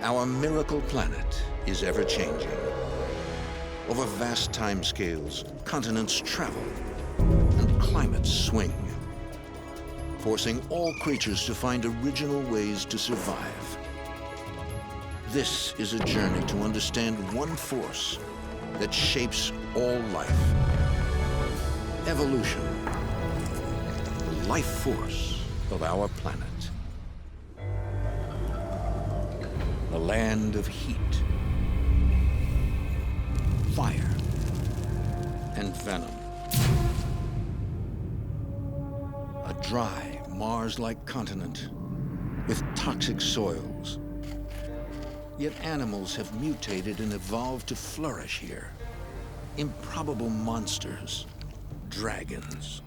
Our miracle planet is ever-changing. Over vast timescales, continents travel and climates swing, forcing all creatures to find original ways to survive. This is a journey to understand one force that shapes all life. Evolution, the life force of our planet. A land of heat, fire, and venom. A dry, Mars-like continent with toxic soils. Yet animals have mutated and evolved to flourish here. Improbable monsters, dragons,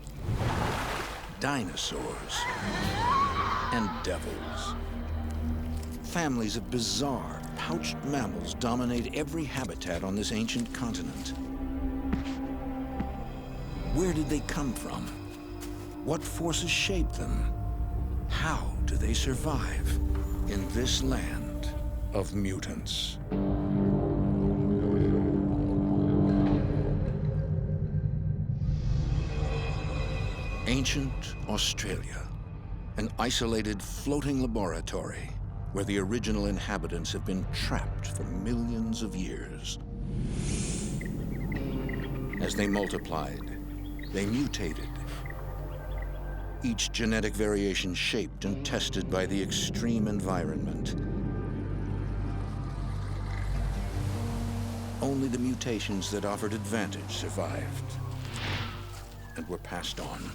dinosaurs, and devils. Families of bizarre, pouched mammals dominate every habitat on this ancient continent. Where did they come from? What forces shaped them? How do they survive in this land of mutants? Ancient Australia, an isolated floating laboratory where the original inhabitants have been trapped for millions of years. As they multiplied, they mutated. Each genetic variation shaped and tested by the extreme environment. Only the mutations that offered advantage survived and were passed on,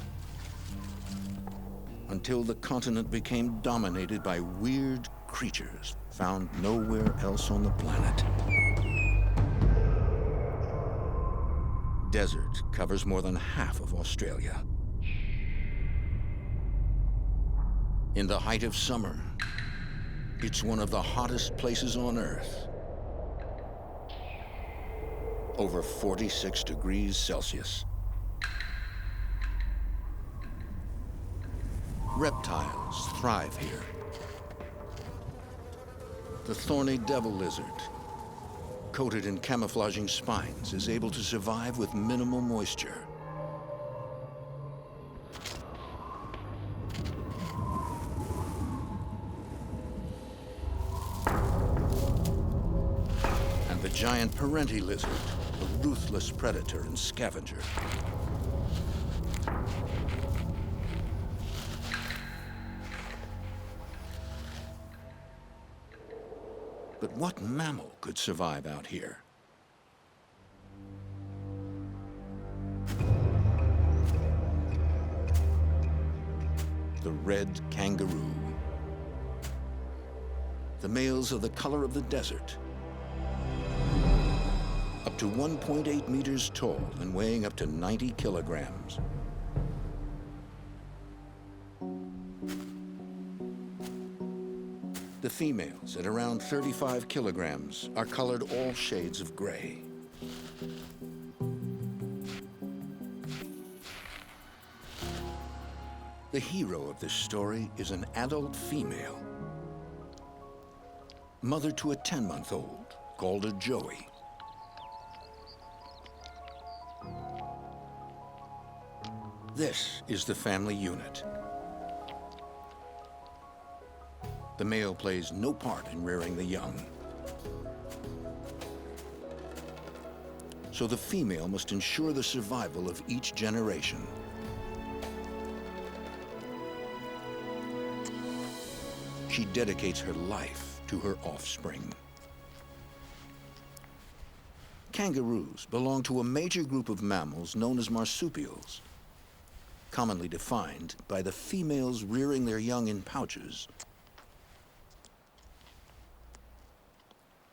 until the continent became dominated by weird creatures found nowhere else on the planet. Desert covers more than half of Australia. In the height of summer, it's one of the hottest places on Earth. Over 46 degrees Celsius. Reptiles thrive here. The thorny devil lizard, coated in camouflaging spines, is able to survive with minimal moisture. And the giant parente lizard, a ruthless predator and scavenger. But what mammal could survive out here? The red kangaroo. The males are the color of the desert. Up to 1.8 meters tall and weighing up to 90 kilograms. The females, at around 35 kilograms, are colored all shades of gray. The hero of this story is an adult female, mother to a 10-month-old called a Joey. This is the family unit. The male plays no part in rearing the young. So the female must ensure the survival of each generation. She dedicates her life to her offspring. Kangaroos belong to a major group of mammals known as marsupials, commonly defined by the females rearing their young in pouches.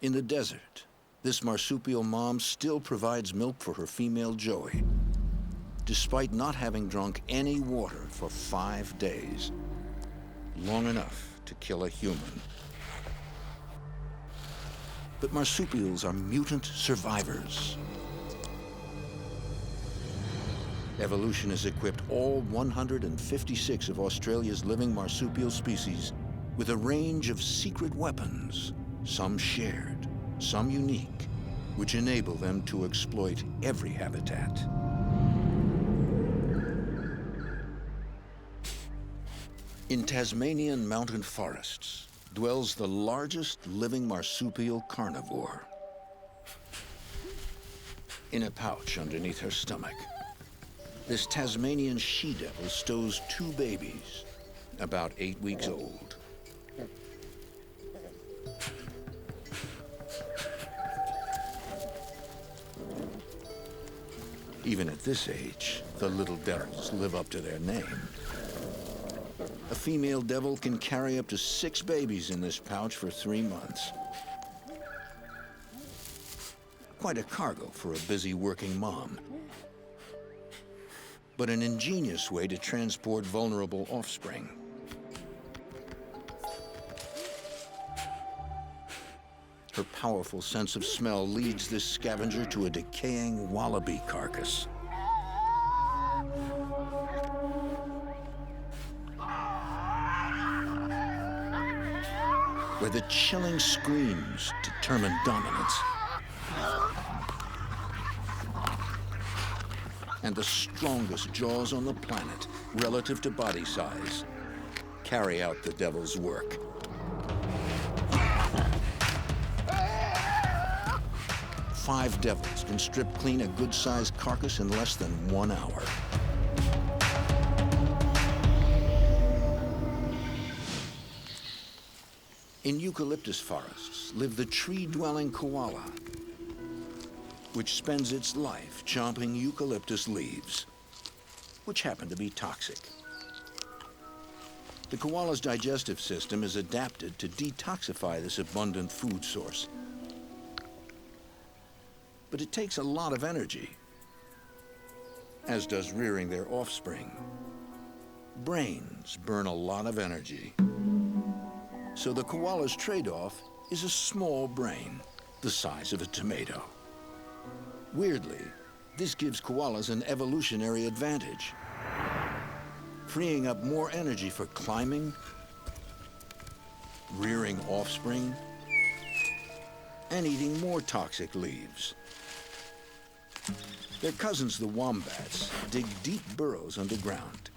In the desert, this marsupial mom still provides milk for her female Joey, despite not having drunk any water for 5 days, long enough to kill a human. But marsupials are mutant survivors. Evolution has equipped all 156 of Australia's living marsupial species with a range of secret weapons some shared, some unique, which enable them to exploit every habitat. In Tasmanian mountain forests dwells the largest living marsupial carnivore. In a pouch underneath her stomach, this Tasmanian she-devil stows 2 babies, about 8 weeks old. Even at this age, the little devils live up to their name. A female devil can carry up to 6 babies in this pouch for 3 months. Quite a cargo for a busy working mom, but an ingenious way to transport vulnerable offspring. Her powerful sense of smell leads this scavenger to a decaying wallaby carcass. Where the chilling screams determine dominance. And the strongest jaws on the planet, relative to body size, carry out the devil's work. Five devils can strip clean a good-sized carcass in less than 1 hour. In eucalyptus forests live the tree-dwelling koala, which spends its life chomping eucalyptus leaves, which happen to be toxic. The koala's digestive system is adapted to detoxify this abundant food source. But it takes a lot of energy, as does rearing their offspring. Brains burn a lot of energy. So the koala's trade-off is a small brain, the size of a tomato. Weirdly, this gives koalas an evolutionary advantage, freeing up more energy for climbing, rearing offspring, and eating more toxic leaves. Their cousins, the wombats, dig deep burrows underground.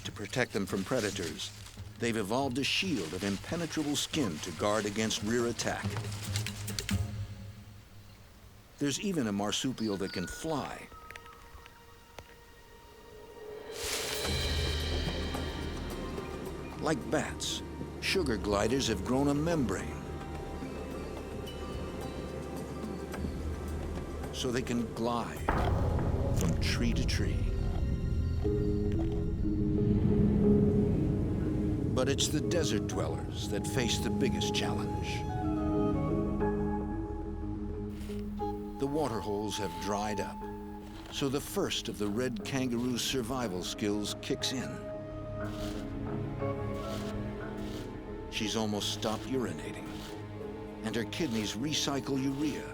To protect them from predators, they've evolved a shield of impenetrable skin to guard against rear attack. There's even a marsupial that can fly. Like bats, sugar gliders have grown a membrane, so they can glide from tree to tree. But it's the desert dwellers that face the biggest challenge. The water holes have dried up, so the first of the red kangaroo's survival skills kicks in. She's almost stopped urinating, and her kidneys recycle urea,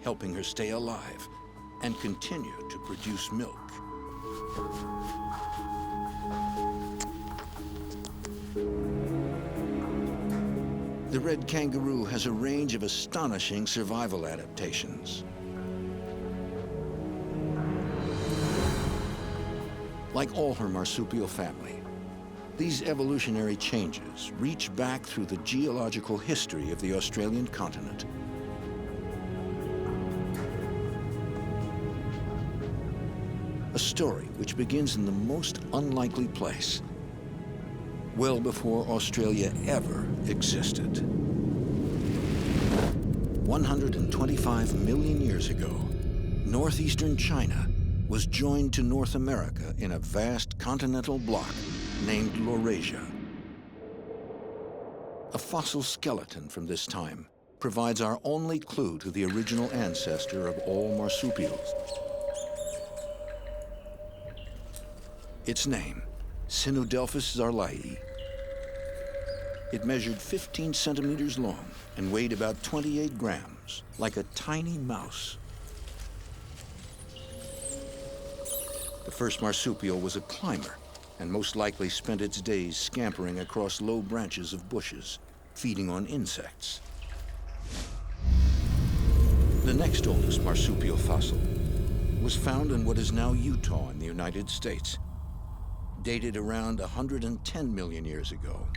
helping her stay alive and continue to produce milk. The red kangaroo has a range of astonishing survival adaptations. Like all her marsupial family, these evolutionary changes reach back through the geological history of the Australian continent. A story which begins in the most unlikely place, well before Australia ever existed. 125 million years ago, northeastern China was joined to North America in a vast continental block named Laurasia. A fossil skeleton from this time provides our only clue to the original ancestor of all marsupials. Its name, Sinudelphus zarlai. It measured 15 centimeters long and weighed about 28 grams, like a tiny mouse. The first marsupial was a climber and most likely spent its days scampering across low branches of bushes. feeding on insects. The next oldest marsupial fossil was found in what is now Utah in the United States, dated around 110 million years ago.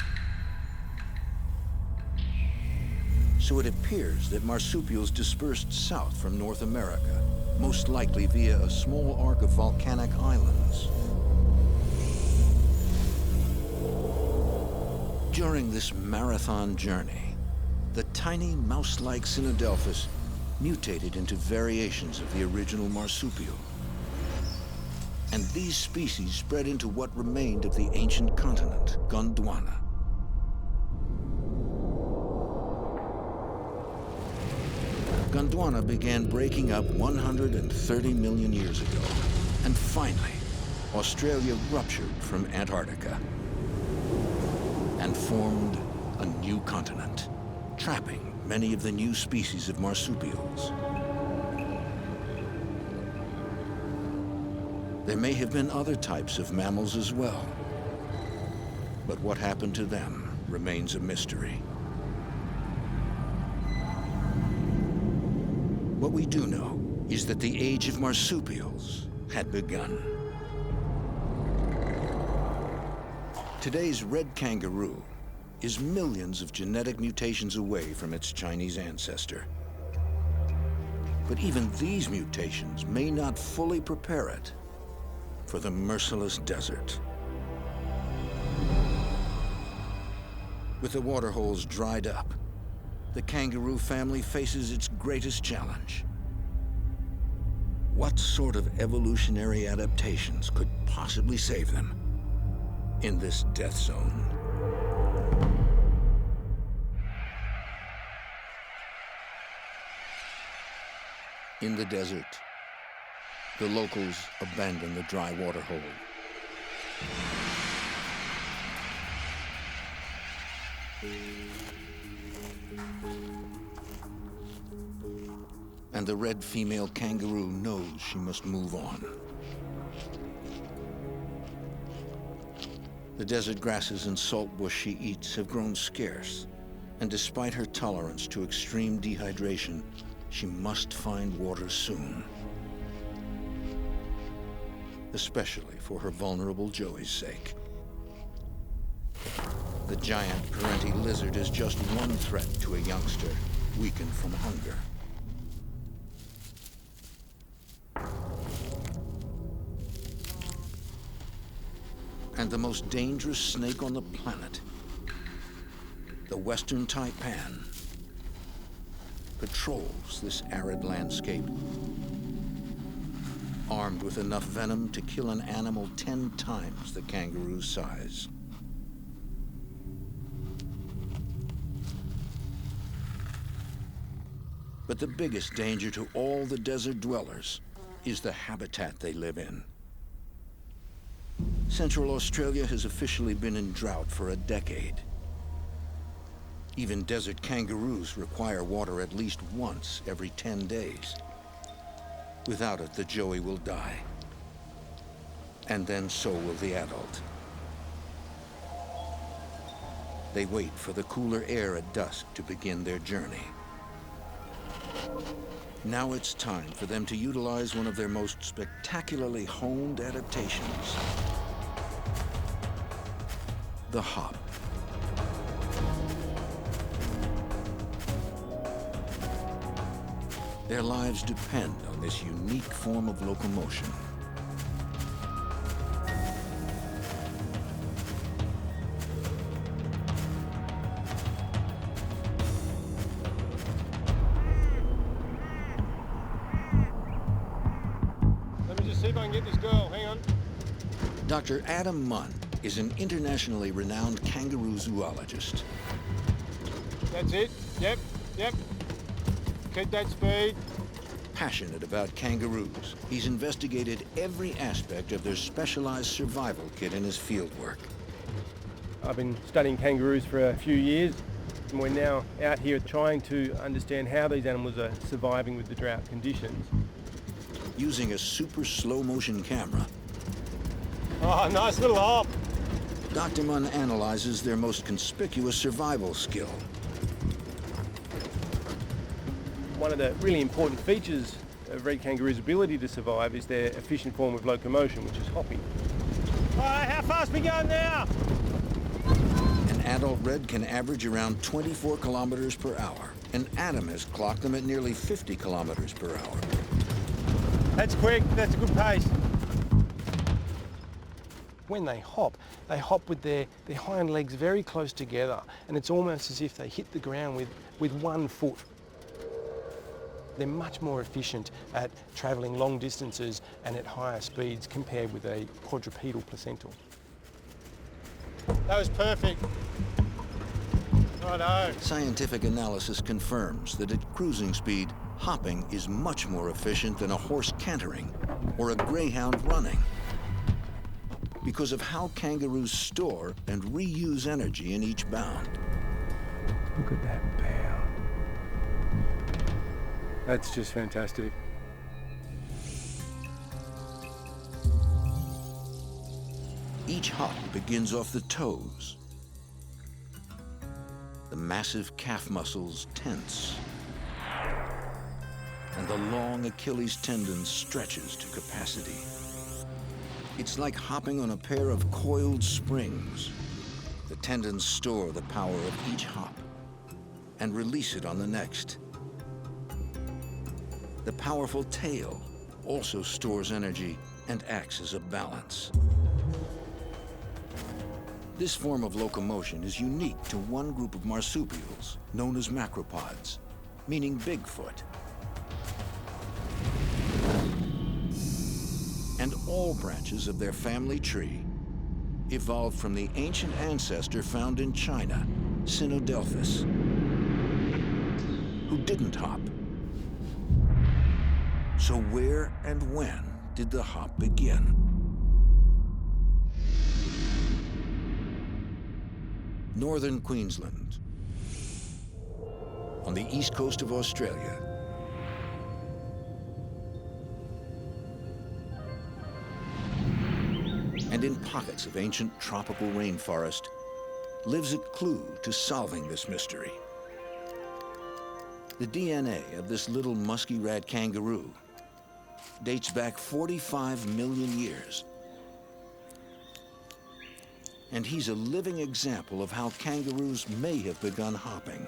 So it appears that marsupials dispersed south from North America, most likely via a small arc of volcanic islands. During this marathon journey, the tiny mouse-like Synodelphus mutated into variations of the original marsupial. And these species spread into what remained of the ancient continent, Gondwana. Gondwana began breaking up 130 million years ago. And finally, Australia ruptured from Antarctica and formed a new continent, trapping many of the new species of marsupials. There may have been other types of mammals as well, but what happened to them remains a mystery. What we do know is that the age of marsupials had begun. Today's red kangaroo is millions of genetic mutations away from its Chinese ancestor. But even these mutations may not fully prepare it for the merciless desert. With the waterholes dried up, the kangaroo family faces its greatest challenge. What sort of evolutionary adaptations could possibly save them in this death zone? In the desert, the locals abandon the dry water hole. And the red female kangaroo knows she must move on. The desert grasses and saltbush she eats have grown scarce, and despite her tolerance to extreme dehydration, she must find water soon. Especially for her vulnerable Joey's sake. The giant parenti lizard is just one threat to a youngster weakened from hunger. And the most dangerous snake on the planet, the western taipan, patrols this arid landscape, armed with enough venom to kill an animal 10 times the kangaroo's size. But the biggest danger to all the desert dwellers is the habitat they live in. Central Australia has officially been in drought for a decade. Even desert kangaroos require water at least once every 10 days. Without it, the joey will die. And then so will the adult. They wait for the cooler air at dusk to begin their journey. Now it's time for them to utilize one of their most spectacularly honed adaptations. The hop. Their lives depend on this unique form of locomotion. Let me just see if I can get this girl. Hang on. Dr. Adam Munn is an internationally renowned kangaroo zoologist. That's it. Yep. Keep that speed. Passionate about kangaroos, he's investigated every aspect of their specialized survival kit in his fieldwork. I've been studying kangaroos for a few years, and we're now out here trying to understand how these animals are surviving with the drought conditions. Using a super slow motion camera, Oh, nice little hop. Dr. Munn analyzes their most conspicuous survival skill. One of the really important features of red kangaroo's ability to survive is their efficient form of locomotion, which is hopping. All right, how fast we going now? An adult red can average around 24 kilometers per hour, and Adam has clocked them at nearly 50 kilometers per hour. That's quick, that's a good pace. When they hop with their hind legs very close together, and it's almost as if they hit the ground with one foot. They're much more efficient at travelling long distances and at higher speeds compared with a quadrupedal placental. That was perfect. Righto. Scientific analysis confirms that at cruising speed, hopping is much more efficient than a horse cantering or a greyhound running, because of how kangaroos store and reuse energy in each bound. Look at that bow. That's just fantastic. Each hop begins off the toes. The massive calf muscles tense, and the long Achilles tendon stretches to capacity. It's like hopping on a pair of coiled springs. The tendons store the power of each hop and release it on the next. The powerful tail also stores energy and acts as a balance. This form of locomotion is unique to one group of marsupials known as macropods, meaning Bigfoot. And all branches of their family tree evolved from the ancient ancestor found in China, Sinodelphus, who didn't hop. So where and when did the hop begin? Northern Queensland, on the east coast of Australia. And in pockets of ancient tropical rainforest lives a clue to solving this mystery. The DNA of this little musky rat kangaroo dates back 45 million years. And he's a living example of how kangaroos may have begun hopping.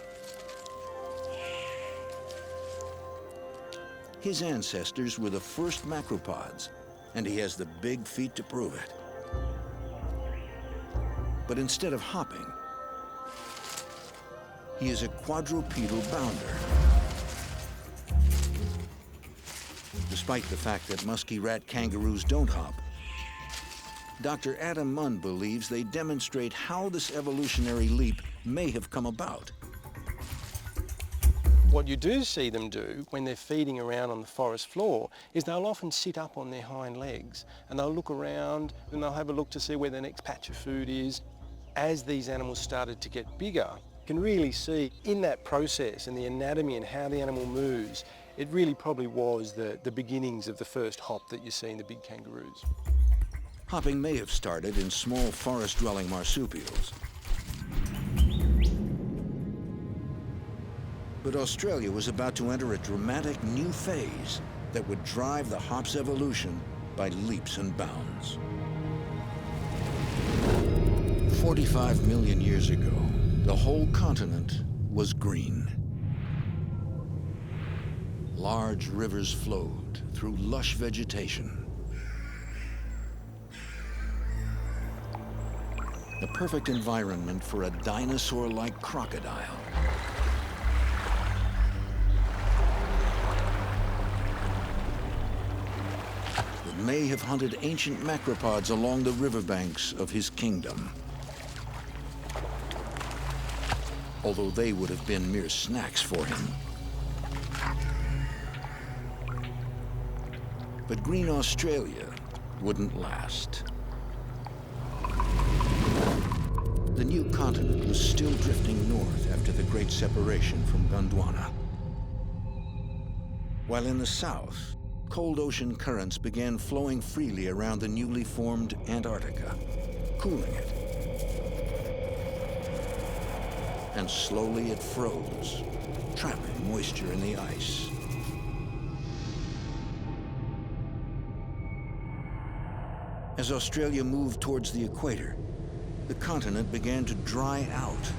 His ancestors were the first macropods, and he has the big feet to prove it. But instead of hopping, he is a quadrupedal bounder. Despite the fact that musky rat kangaroos don't hop, Dr. Adam Munn believes they demonstrate how this evolutionary leap may have come about. What you do see them do when they're feeding around on the forest floor is they'll often sit up on their hind legs and they'll look around and they'll have a look to see where the next patch of food is. As these animals started to get bigger, you can really see in that process and the anatomy and how the animal moves, it really probably was the beginnings of the first hop that you see in the big kangaroos. Hopping may have started in small forest-dwelling marsupials. But Australia was about to enter a dramatic new phase that would drive the hop's evolution by leaps and bounds. 45 million years ago, the whole continent was green. Large rivers flowed through lush vegetation. The perfect environment for a dinosaur-like crocodile. That may have hunted ancient macropods along the riverbanks of his kingdom. Although they would have been mere snacks for him. But green Australia wouldn't last. The new continent was still drifting north after the Great Separation from Gondwana. While in the south, cold ocean currents began flowing freely around the newly formed Antarctica, cooling it and slowly it froze, trapping moisture in the ice. As Australia moved towards the equator, the continent began to dry out.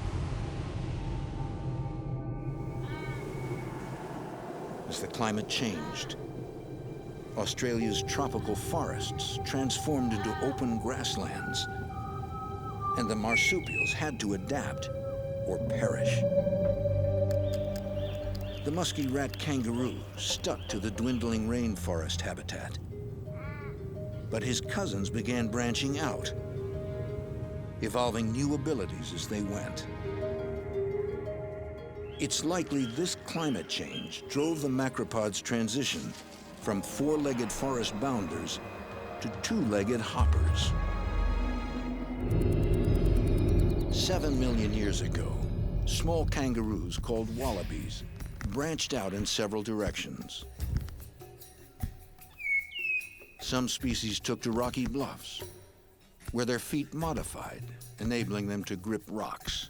As the climate changed, Australia's tropical forests transformed into open grasslands, and the marsupials had to adapt or perish. The musky rat kangaroo stuck to the dwindling rainforest habitat, but his cousins began branching out, evolving new abilities as they went. It's likely this climate change drove the macropod's transition from four-legged forest bounders to two-legged hoppers. 7 million years ago, small kangaroos called wallabies branched out in several directions. Some species took to rocky bluffs, where their feet modified, enabling them to grip rocks.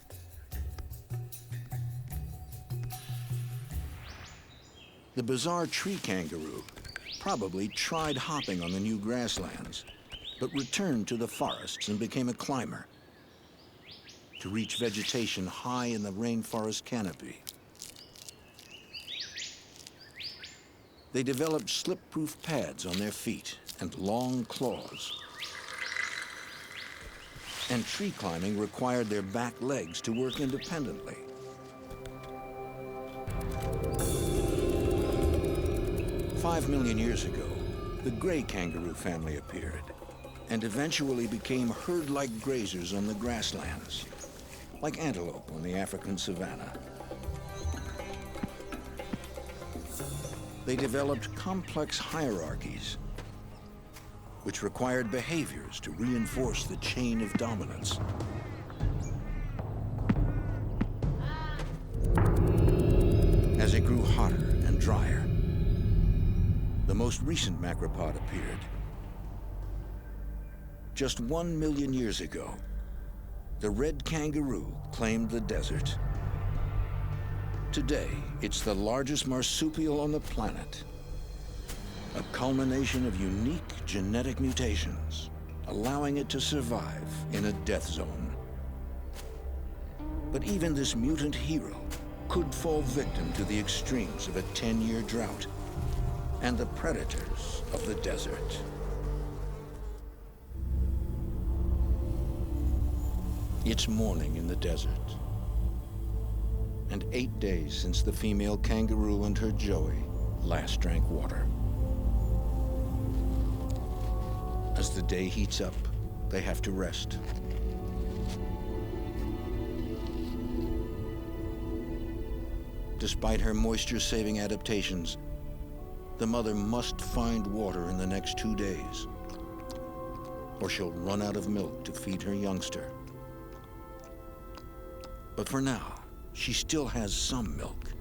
The bizarre tree kangaroo probably tried hopping on the new grasslands, but returned to the forests and became a climber to reach vegetation high in the rainforest canopy. They developed slip-proof pads on their feet and long claws. And tree climbing required their back legs to work independently. "5 million years ago, the gray kangaroo family appeared and eventually became herd-like grazers on the grasslands, like antelope on the African savanna. They developed complex hierarchies, which required behaviors to reinforce the chain of dominance. As it grew hotter and drier, the most recent macropod appeared. Just 1 million years ago, the red kangaroo claimed the desert. Today, it's the largest marsupial on the planet, a culmination of unique genetic mutations, allowing it to survive in a death zone. But even this mutant hero could fall victim to the extremes of a 10-year drought and the predators of the desert. It's morning in the desert, and 8 days since the female kangaroo and her joey last drank water. As the day heats up, they have to rest. Despite her moisture-saving adaptations, the mother must find water in the next 2 days, or she'll run out of milk to feed her youngster. But for now, she still has some milk.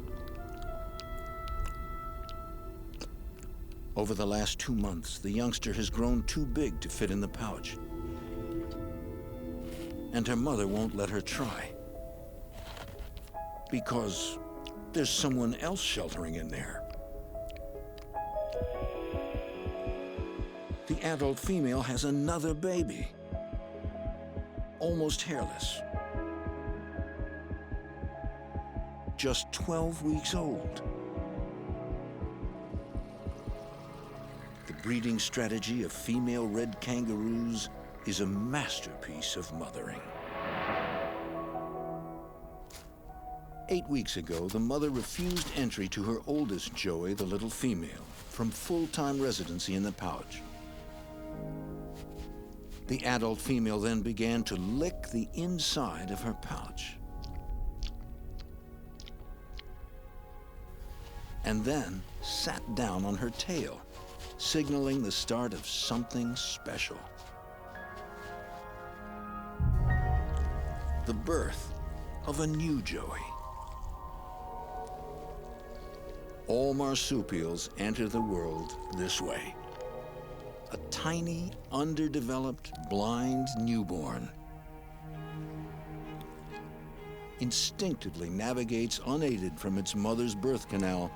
Over the last 2 months, the youngster has grown too big to fit in the pouch, and her mother won't let her try, because there's someone else sheltering in there. The adult female has another baby, almost hairless, just 12 weeks old. The breeding strategy of female red kangaroos is a masterpiece of mothering. 8 weeks ago, the mother refused entry to her oldest joey, the little female, from full-time residency in the pouch. The adult female then began to lick the inside of her pouch, and then sat down on her tail, signaling the start of something special. The birth of a new joey. All marsupials enter the world this way. A tiny, underdeveloped, blind newborn. instinctively navigates unaided from its mother's birth canal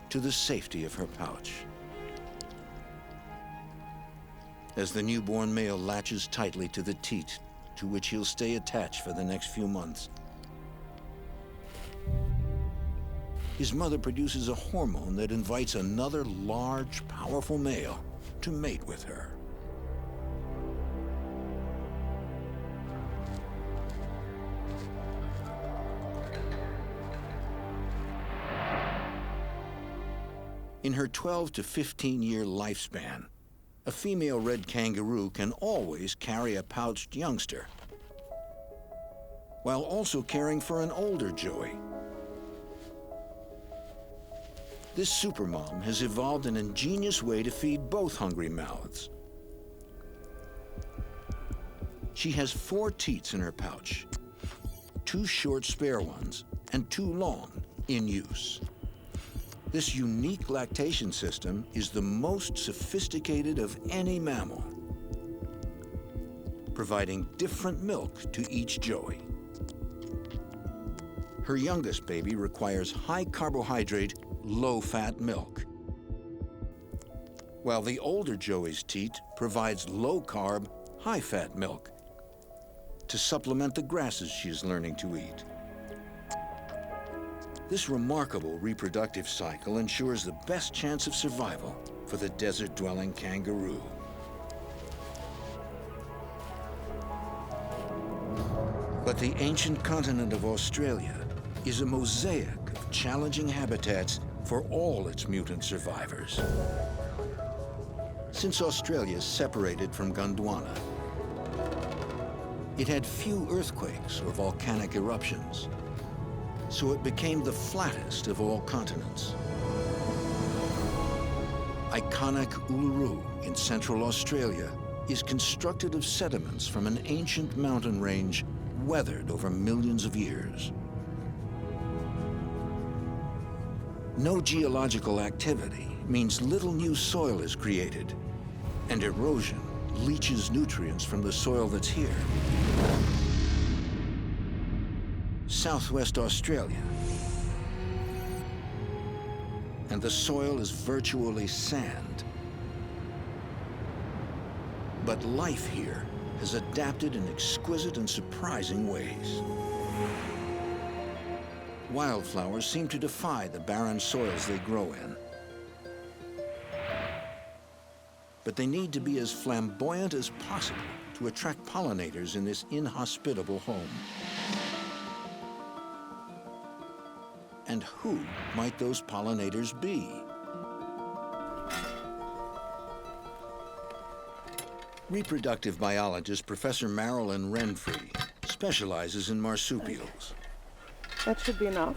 to the safety of her pouch. As the newborn male latches tightly to the teat to which he'll stay attached for the next few months, his mother produces a hormone that invites another large, powerful male to mate with her. In her 12 to 15-year lifespan, a female red kangaroo can always carry a pouched youngster, while also caring for an older joey. This supermom has evolved an ingenious way to feed both hungry mouths. She has 4 teats in her pouch, 2 short spare ones and 2 long in use. This unique lactation system is the most sophisticated of any mammal, providing different milk to each joey. Her youngest baby requires high carbohydrate, low-fat milk, while the older joey's teat provides low-carb, high-fat milk to supplement the grasses she is learning to eat. This remarkable reproductive cycle ensures the best chance of survival for the desert-dwelling kangaroo. But the ancient continent of Australia is a mosaic of challenging habitats for all its mutant survivors. Since Australia separated from Gondwana, it had few earthquakes or volcanic eruptions, so it became the flattest of all continents. Iconic Uluru in central Australia is constructed of sediments from an ancient mountain range weathered over millions of years. No geological activity means little new soil is created, and erosion leaches nutrients from the soil that's here. Southwest Australia, and the soil is virtually sand. But life here has adapted in exquisite and surprising ways. Wildflowers seem to defy the barren soils they grow in. But they need to be as flamboyant as possible to attract pollinators in this inhospitable home. And who might those pollinators be? Reproductive biologist Professor Marilyn Renfree specializes in marsupials. That should be enough.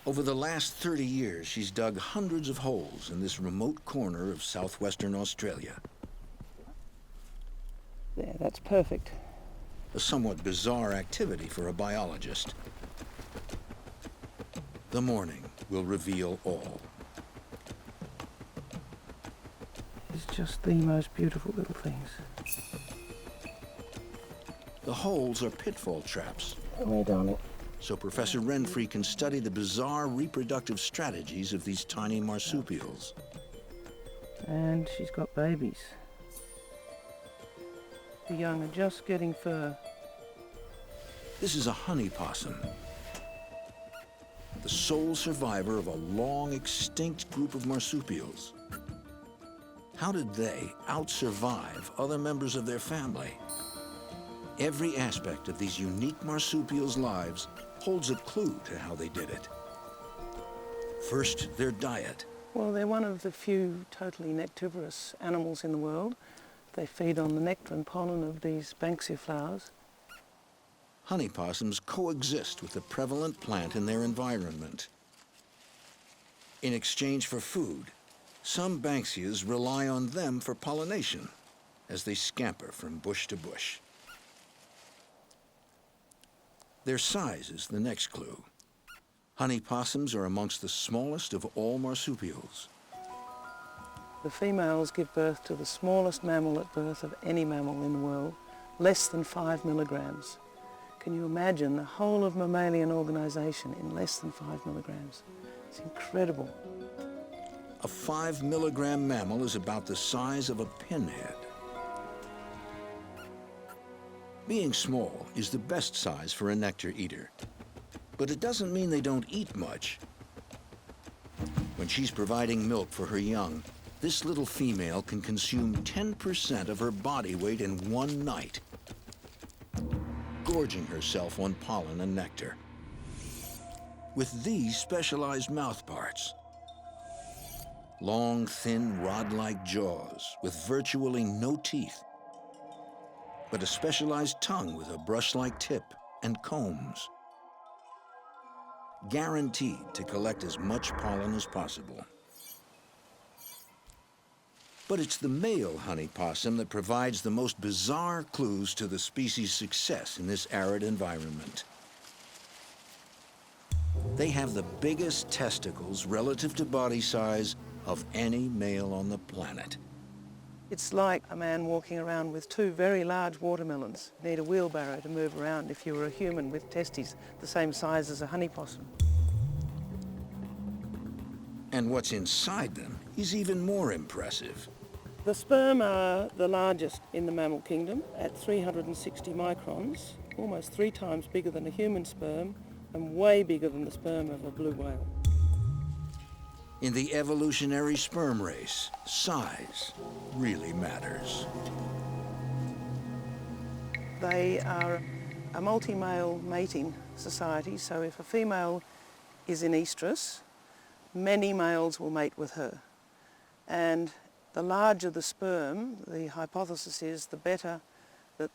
Over the last 30 years, she's dug hundreds of holes in this remote corner of southwestern Australia. There, that's perfect. A somewhat bizarre activity for a biologist. The morning will reveal all. It's just the most beautiful little things. The holes are pitfall traps, Come here, darling. so Professor Renfree can study the bizarre reproductive strategies of these tiny marsupials. And she's got babies. The young are just getting fur. This is a honey possum, the sole survivor of a long extinct group of marsupials. How did they out-survive other members of their family? Every aspect of these unique marsupials' lives holds a clue to how they did it. First, their diet. Well, they're one of the few totally nectivorous animals in the world. They feed on the nectar and pollen of these banksia flowers. Honey possums coexist with the prevalent plant in their environment. In exchange for food, some banksias rely on them for pollination as they scamper from bush to bush. Their size is the next clue. Honey possums are amongst the smallest of all marsupials. The females give birth to the smallest mammal at birth of any mammal in the world, less than 5 milligrams. Can you imagine the whole of mammalian organisation in less than 5 milligrams? It's incredible. A 5 milligram mammal is about the size of a pinhead. Being small is the best size for a nectar eater, but it doesn't mean they don't eat much. When she's providing milk for her young, this little female can consume 10% of her body weight in one night, gorging herself on pollen and nectar. With these specialized mouth parts, long, thin, rod-like jaws with virtually no teeth, but a specialized tongue with a brush-like tip and combs, guaranteed to collect as much pollen as possible. But it's the male honey possum that provides the most bizarre clues to the species' success in this arid environment. They have the biggest testicles relative to body size of any male on the planet. It's like a man walking around with 2 very large watermelons. You need a wheelbarrow to move around if you were a human with testes the same size as a honey possum. And what's inside them is even more impressive. The sperm are the largest in the mammal kingdom at 360 microns, almost 3 times bigger than a human sperm and way bigger than the sperm of a blue whale. In the evolutionary sperm race, size really matters. They are a multi-male mating society, so if a female is in estrus, many males will mate with her. And the larger the sperm, the hypothesis is the better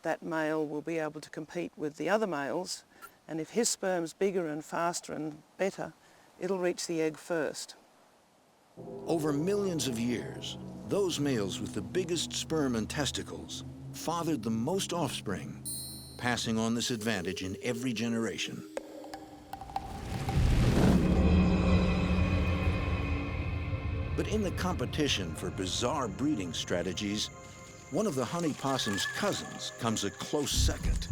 that male will be able to compete with the other males, and if his sperm's bigger and faster and better, it'll reach the egg first. Over millions of years, those males with the biggest sperm and testicles fathered the most offspring, passing on this advantage in every generation. But in the competition for bizarre breeding strategies, one of the honey possum's cousins comes a close second.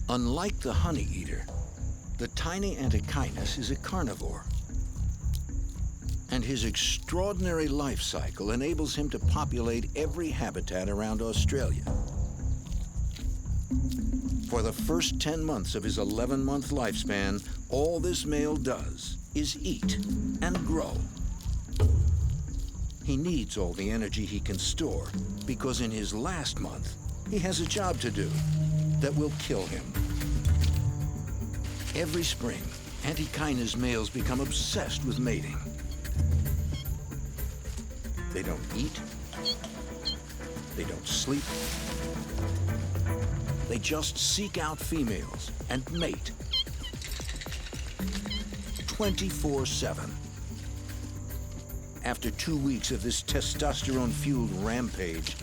Unlike the honey eater, the tiny Antechinus is a carnivore. And his extraordinary life cycle enables him to populate every habitat around Australia. For the first 10 months of his 11-month lifespan, all this male does is eat and grow. He needs all the energy he can store because in his last month, he has a job to do that will kill him. Every spring, Antechinus males become obsessed with mating. They don't eat. They don't sleep. They just seek out females and mate 24/7. After 2 weeks of this testosterone-fueled rampage,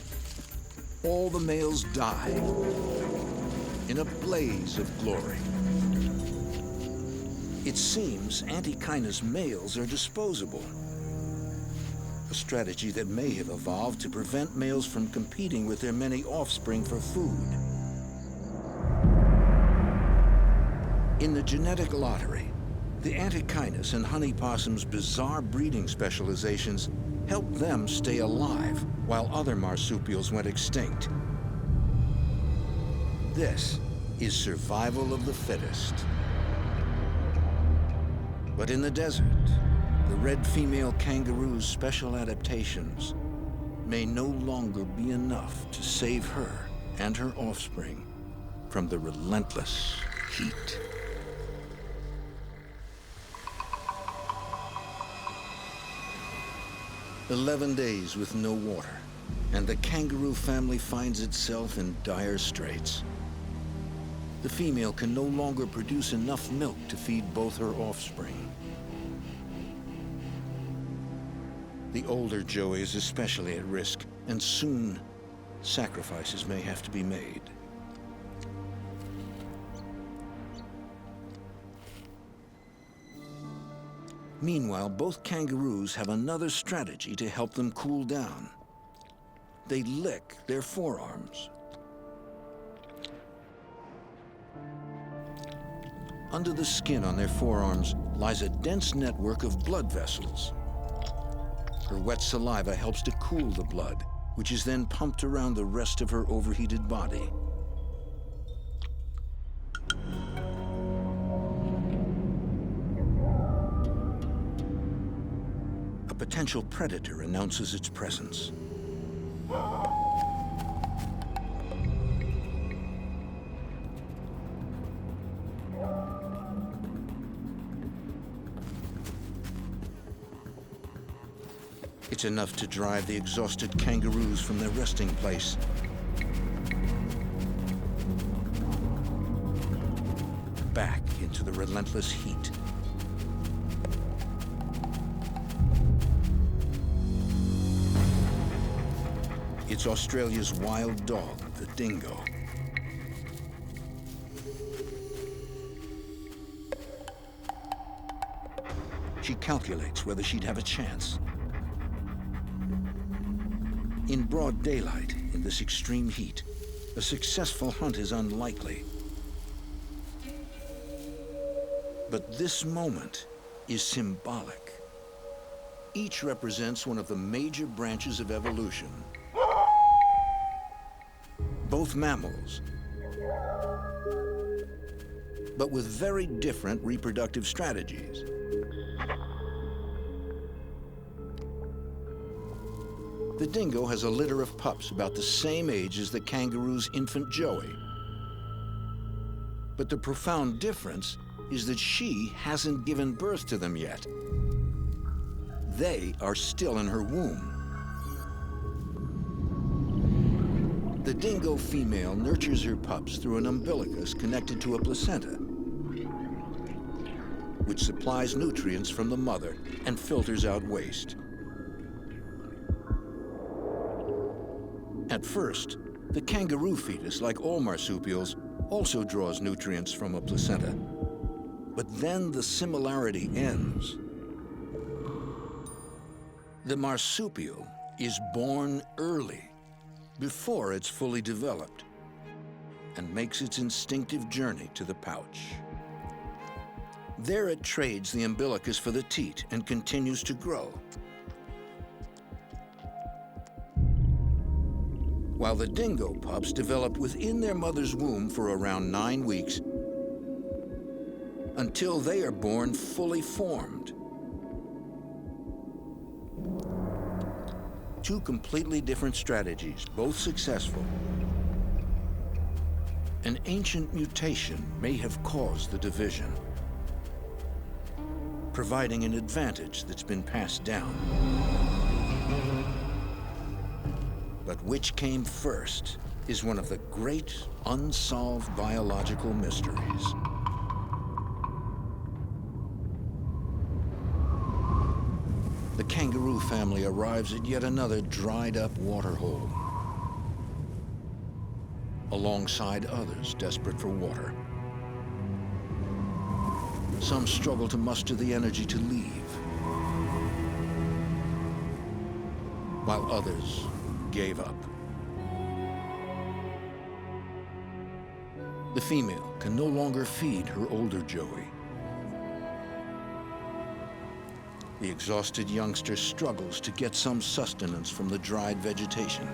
all the males die in a blaze of glory. It seems Antechinus males are disposable, a strategy that may have evolved to prevent males from competing with their many offspring for food. In the genetic lottery, the Antechinus and honey possum's bizarre breeding specializations helped them stay alive while other marsupials went extinct. This is survival of the fittest. But in the desert, the red female kangaroo's special adaptations may no longer be enough to save her and her offspring from the relentless heat. "11 days with no water, and the kangaroo family finds itself in dire straits. The female can no longer produce enough milk to feed both her offspring. The older joey is especially at risk, and soon sacrifices may have to be made. Meanwhile, both kangaroos have another strategy to help them cool down. They lick their forearms. Under the skin on their forearms lies a dense network of blood vessels. Her wet saliva helps to cool the blood, which is then pumped around the rest of her overheated body. A potential predator announces its presence. It's enough to drive the exhausted kangaroos from their resting place. Back into the relentless heat. It's Australia's wild dog, the dingo. She calculates whether she'd have a chance. In broad daylight, in this extreme heat, a successful hunt is unlikely. But this moment is symbolic. Each represents one of the major branches of evolution. Both mammals, but with very different reproductive strategies. The dingo has a litter of pups about the same age as the kangaroo's infant Joey. But the profound difference is that she hasn't given birth to them yet. They are still in her womb. The dingo female nurtures her pups through an umbilicus connected to a placenta, which supplies nutrients from the mother and filters out waste. At first, the kangaroo fetus, like all marsupials, also draws nutrients from a placenta. But then the similarity ends. The marsupial is born early, before it's fully developed, and makes its instinctive journey to the pouch. There it trades the umbilicus for the teat and continues to grow. While the dingo pups develop within their mother's womb for around 9 weeks, until they are born fully formed. Two completely different strategies, both successful. An ancient mutation may have caused the division, providing an advantage that's been passed down. But which came first is one of the great unsolved biological mysteries. The kangaroo family arrives at yet another dried-up waterhole, alongside others desperate for water. Some struggle to muster the energy to leave, while others gave up. The female can no longer feed her older Joey. The exhausted youngster struggles to get some sustenance from the dried vegetation.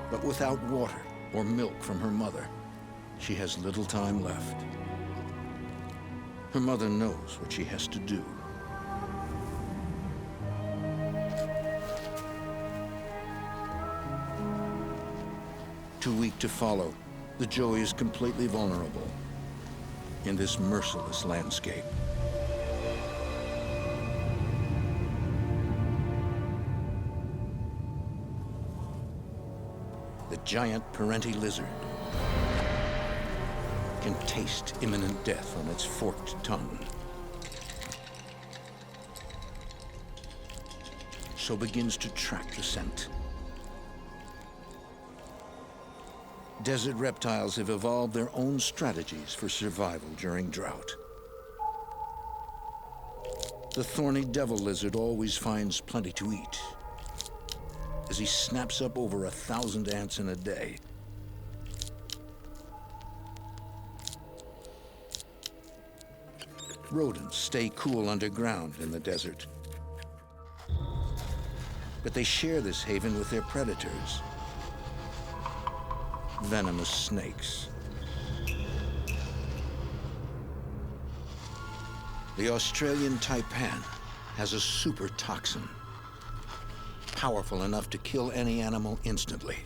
But without water or milk from her mother, she has little time left. Her mother knows what she has to do. Too weak to follow, the Joey is completely vulnerable in this merciless landscape. The giant parenti lizard can taste imminent death on its forked tongue. So begins to track the scent. Desert reptiles have evolved their own strategies for survival during drought. The thorny devil lizard always finds plenty to eat, as he snaps up over 1,000 ants in a day. Rodents stay cool underground in the desert. But they share this haven with their predators, venomous snakes. The Australian taipan has a super toxin, powerful enough to kill any animal instantly.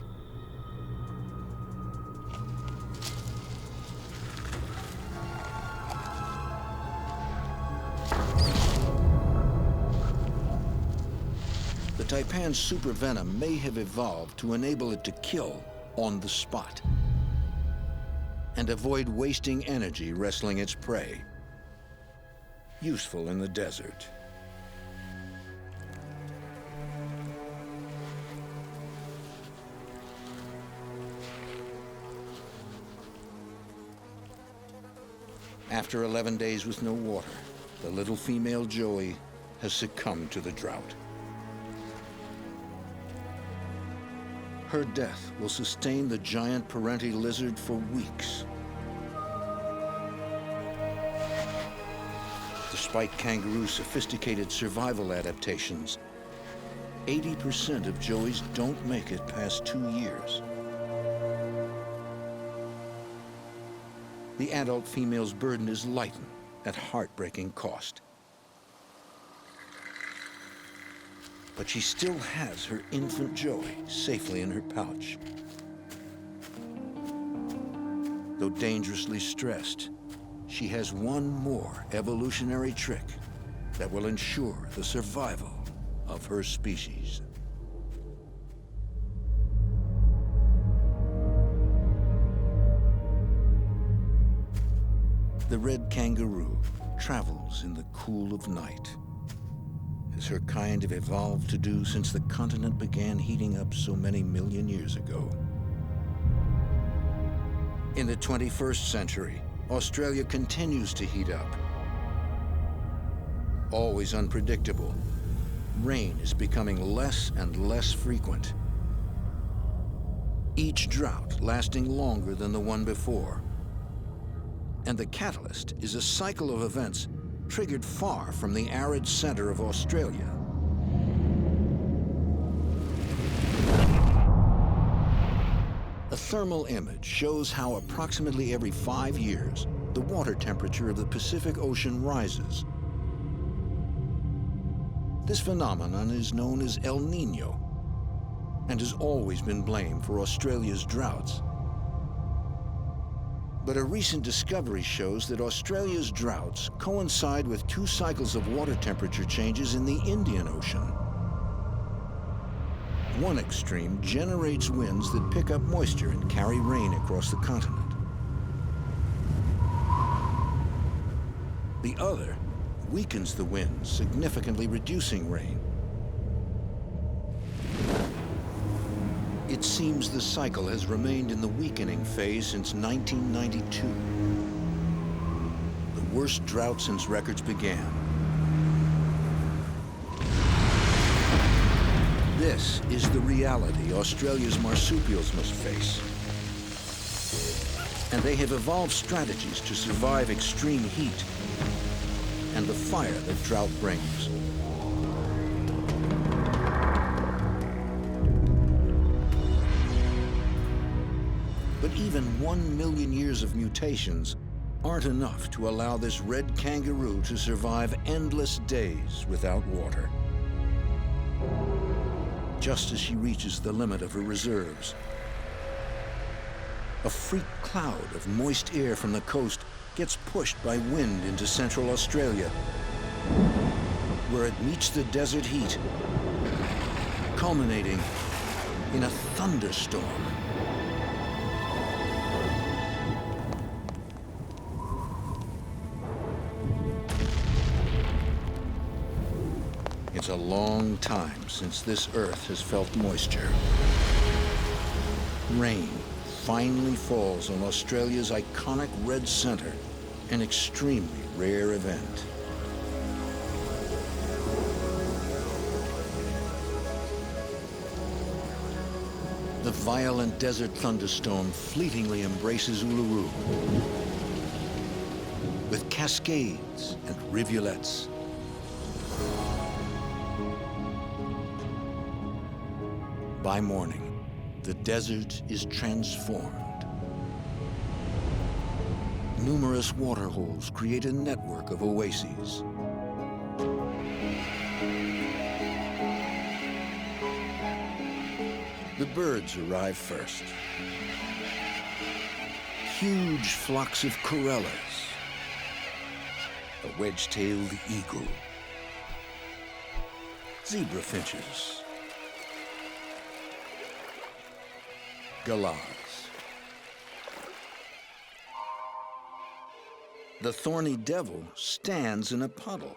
The taipan's super venom may have evolved to enable it to kill on the spot and avoid wasting energy wrestling its prey. Useful in the desert. After 11 days with no water, the little female joey has succumbed to the drought. Her death will sustain the giant parenti lizard for weeks. Despite kangaroo's sophisticated survival adaptations, 80% of joeys don't make it past 2 years. The adult female's burden is lightened at heartbreaking cost. But she still has her infant joey safely in her pouch. Though dangerously stressed, she has one more evolutionary trick that will ensure the survival of her species. The red kangaroo travels in the cool of night, as her kind have evolved to do since the continent began heating up so many million years ago. In the 21st century, Australia continues to heat up. Always unpredictable, rain is becoming less and less frequent. Each drought lasting longer than the one before. And the catalyst is a cycle of events triggered far from the arid center of Australia. A thermal image shows how approximately every 5 years, the water temperature of the Pacific Ocean rises. This phenomenon is known as El Niño and has always been blamed for Australia's droughts. But a recent discovery shows that Australia's droughts coincide with 2 cycles of water temperature changes in the Indian Ocean. One extreme generates winds that pick up moisture and carry rain across the continent. The other weakens the winds, significantly reducing rain. It seems the cycle has remained in the weakening phase since 1992. The worst drought since records began. This is the reality Australia's marsupials must face. And they have evolved strategies to survive extreme heat and the fire that drought brings. But even 1 million years of mutations aren't enough to allow this red kangaroo to survive endless days without water. Just as she reaches the limit of her reserves, a freak cloud of moist air from the coast gets pushed by wind into central Australia, where it meets the desert heat, culminating in a thunderstorm. It's a long time since this earth has felt moisture. Rain finally falls on Australia's iconic red center, an extremely rare event. The violent desert thunderstorm fleetingly embraces Uluru. with cascades and rivulets. By morning, the desert is transformed. Numerous waterholes create a network of oases. The birds arrive first. Huge flocks of corellas, a wedge-tailed eagle, zebra finches, galahs. The thorny devil stands in a puddle,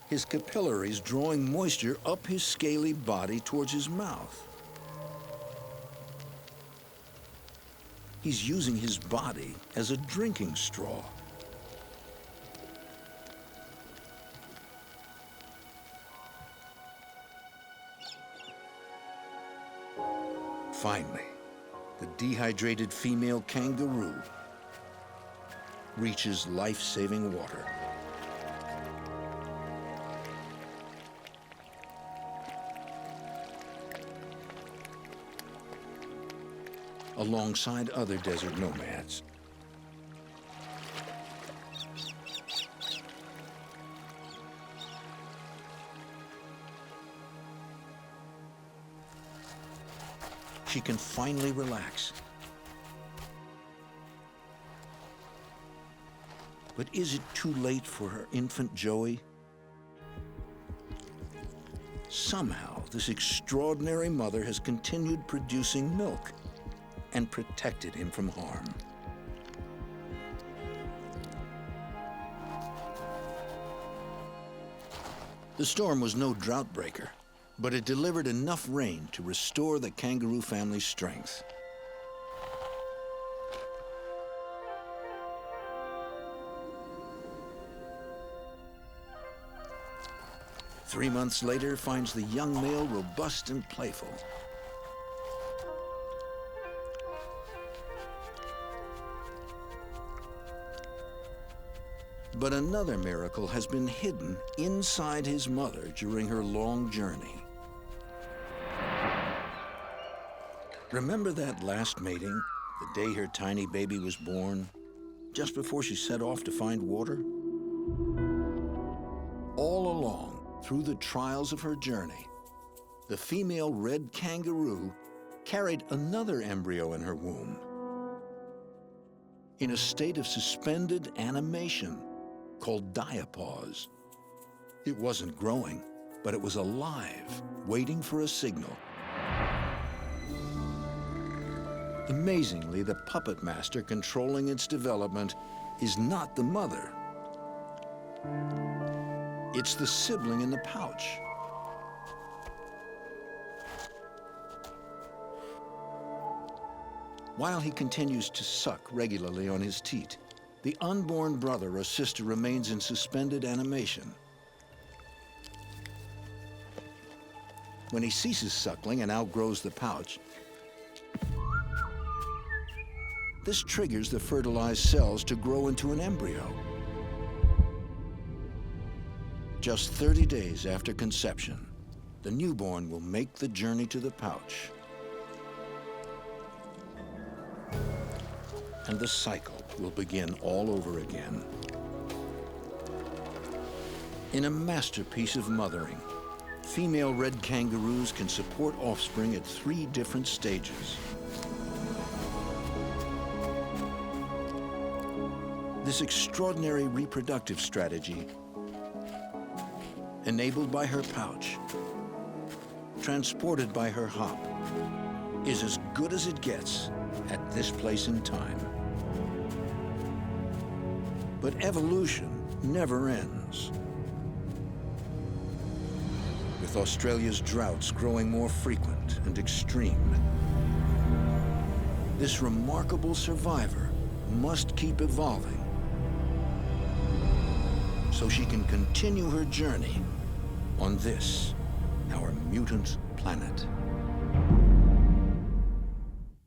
his capillaries drawing moisture up his scaly body towards his mouth. He's using his body as a drinking straw. Finally, the dehydrated female kangaroo reaches life-saving water. Alongside other desert nomads. She can finally relax. But is it too late for her infant Joey? Somehow, this extraordinary mother has continued producing milk and protected him from harm. The storm was no drought breaker, but it delivered enough rain to restore the kangaroo family's strength. Three months later finds the young male robust and playful. But another miracle has been hidden inside his mother during her long journey. Remember that last mating, the day her tiny baby was born, just before she set off to find water? All along, through the trials of her journey, the female red kangaroo carried another embryo in her womb. In a state of suspended animation, called diapause. It wasn't growing, but it was alive, waiting for a signal. Amazingly, the puppet master controlling its development is not the mother. It's the sibling in the pouch. While he continues to suck regularly on his teat, the unborn brother or sister remains in suspended animation. When he ceases suckling and outgrows the pouch, this triggers the fertilized cells to grow into an embryo. Just 30 days after conception, the newborn will make the journey to the pouch. And the cycle will begin all over again. In a masterpiece of mothering, female red kangaroos can support offspring at 3 different stages. This extraordinary reproductive strategy, enabled by her pouch, transported by her hop, is as good as it gets at this place in time. But evolution never ends. With Australia's droughts growing more frequent and extreme, this remarkable survivor must keep evolving so she can continue her journey on this, our mutant planet.